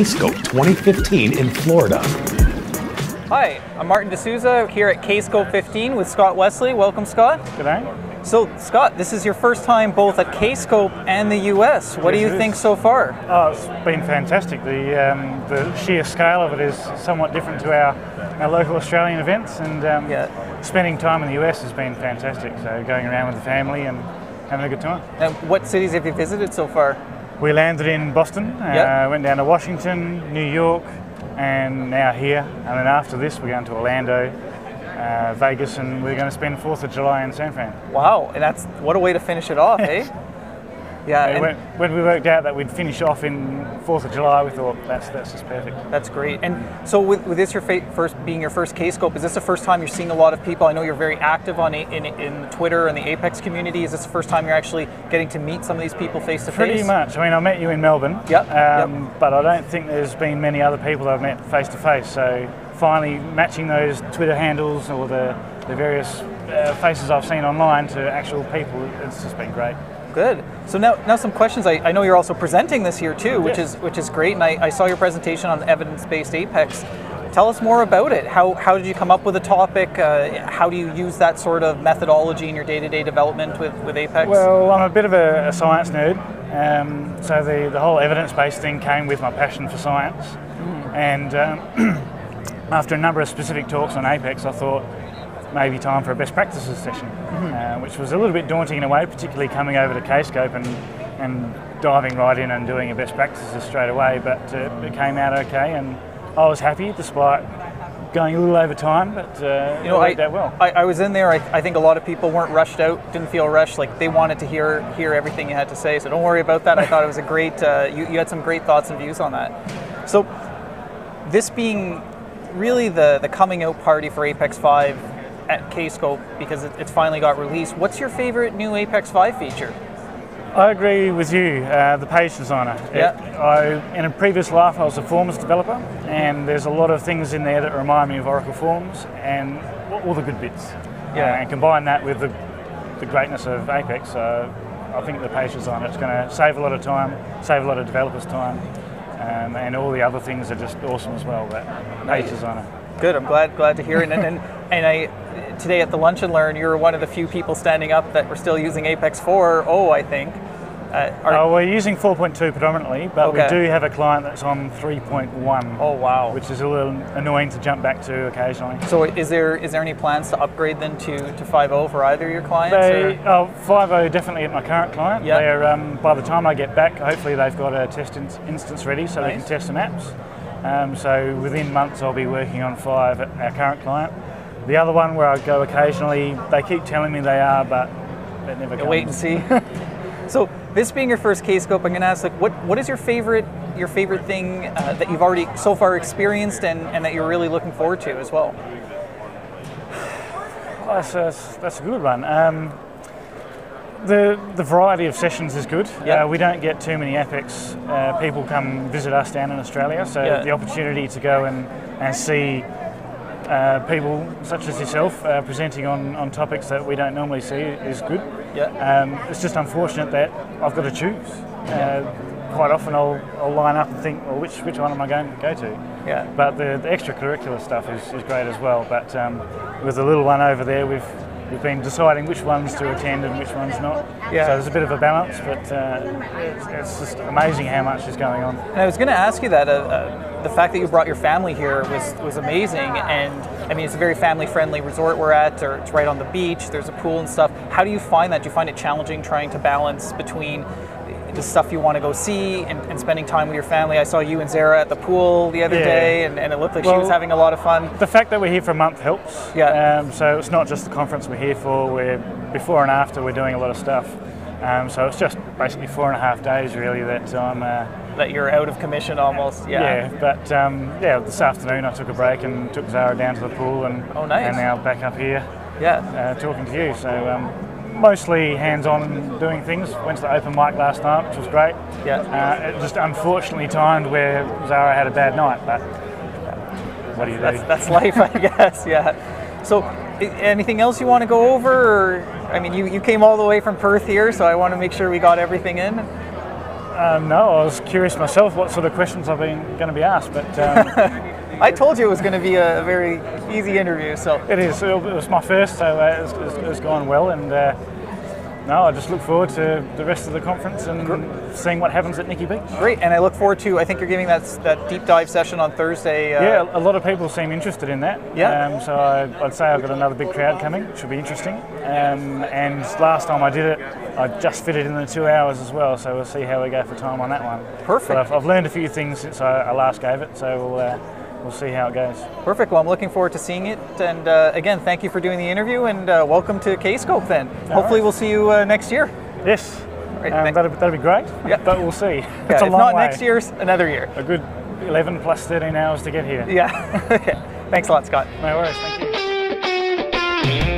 Kscope 2015 in Florida. Hi, I'm Martin D'Souza here at Kscope 15 with Scott Wesley. Welcome, Scott. Good day. So, Scott, this is your first time both at Kscope and the US. What do you think so far? Oh, it's been fantastic. The sheer scale of it is somewhat different to our local Australian events, and spending time in the US has been fantastic. So going around with the family and having a good time. And what cities have you visited so far? We landed in Boston, went down to Washington, New York, and now here. And then after this, we're going to Orlando, Vegas, and we're going to spend 4th of July in San Fran. Wow, and what a way to finish it off, eh? Yeah, when we worked out that we'd finish off in 4th of July, we thought that's just perfect. That's great. And so with this being your first Kscope, is this the first time you're seeing a lot of people? I know you're very active in Twitter and the Apex community. Is this the first time you're actually getting to meet some of these people face to face? Pretty much. I mean, I met you in Melbourne, but I don't think there's been many other people that I've met face to face. So finally matching those Twitter handles or the various faces I've seen online to actual people, it's just been great. Good. So now some questions. I know you're also presenting this year too, which is great. And I saw your presentation on evidence-based Apex. Tell us more about it. How did you come up with a topic? How do you use that sort of methodology in your day-to-day development with Apex? Well, I'm a bit of a science nerd, so the whole evidence-based thing came with my passion for science. And after a number of specific talks on Apex, I thought maybe time for a best practices session, which was a little bit daunting in a way, particularly coming over to Kscope and diving right in and doing a best practices straight away, but it came out okay, and I was happy despite going a little over time, but it worked out well. I was in there. I think a lot of people weren't rushed out, didn't feel rushed, like they wanted to hear everything you had to say, so don't worry about that. I thought it was a great, you had some great thoughts and views on that. So this being really the coming out party for Apex 5 at Kscope, because it's finally got released, what's your favorite new Apex 5 feature? I agree with you, the page designer. In a previous life I was a Forms developer, and there's a lot of things in there that remind me of Oracle Forms and all the good bits. And combine that with the greatness of Apex, I think the page designer is going to save a lot of time, save a lot of developers' time, and all the other things are just awesome as well, that page designer. Good, I'm glad to hear it. And today at the Lunch and Learn, you were one of the few people standing up that were still using Apex 4.0, I think. We're using 4.2 predominantly, but we do have a client that's on 3.1. Oh wow! Which is a little annoying to jump back to occasionally. So is there any plans to upgrade then to 5.0 for either of your clients? 5.0 definitely at my current client. They're, by the time I get back, hopefully they've got a test instance ready so they can test some apps. So within months I'll be working on 5 at our current client. The other one where I go occasionally, they keep telling me they are, but it never comes. Wait and see. So this being your first Kscope, I'm going to ask, like, what is your favorite thing that you've already so far experienced and that you're really looking forward to as well? That's a good one. The variety of sessions is good. We don't get too many Apex people come visit us down in Australia, so the opportunity to go and see people such as yourself presenting on topics that we don't normally see is good. It's just unfortunate that I've got to choose. Quite often I'll line up and think, well, which one am I going to go to? But the extracurricular stuff is great as well. But with the little one over there, we've been deciding which ones to attend and which ones not. So there's a bit of a balance, but it's just amazing how much is going on. And I was going to ask you that the fact that you brought your family here was amazing, and I mean it's a very family-friendly resort we're at, or it's right on the beach. There's a pool and stuff. How do you find that? Do you find it challenging trying to balance between the stuff you want to go see and spending time with your family? I saw you and Zara at the pool the other day, and it looked like she was having a lot of fun. The fact that we're here for a month helps. So it's not just the conference we're here for. We're before and after we're doing a lot of stuff. So it's just basically 4.5 days really that I'm that you're out of commission almost. But this afternoon I took a break and took Zara down to the pool, and and now back up here talking to you. So mostly hands-on doing things. Went to the open mic last night, which was great. It just unfortunately timed where Zara had a bad night, but what do you do? That's life, I guess. So anything else you want to go over? Or, I mean, you came all the way from Perth here, so I want to make sure we got everything in. No, I was curious myself what sort of questions I've been going to be asked, but I told you it was going to be a very easy interview. So it is. It was my first, so it's gone well, and no, I just look forward to the rest of the conference and seeing what happens at Nikki Beach. Great, and I look forward to, I think you're giving that deep dive session on Thursday. Yeah, a lot of people seem interested in that. Yeah. So I'd say I've got another big crowd coming. Should be interesting. And last time I did it, I just fit it in the 2 hours as well, so we'll see how we go for time on that one. Perfect. But I've learned a few things since I last gave it, so we'll see how it goes. Perfect. Well, I'm looking forward to seeing it. And again, thank you for doing the interview, and welcome to Kscope then. Hopefully we'll see you next year. Yes. Right, that'd be great, but we'll see. It's a if long not way. next year, another year. A good 11 plus 13 hours to get here. Yeah. Okay. Thanks a lot, Scott. No worries. Thank you.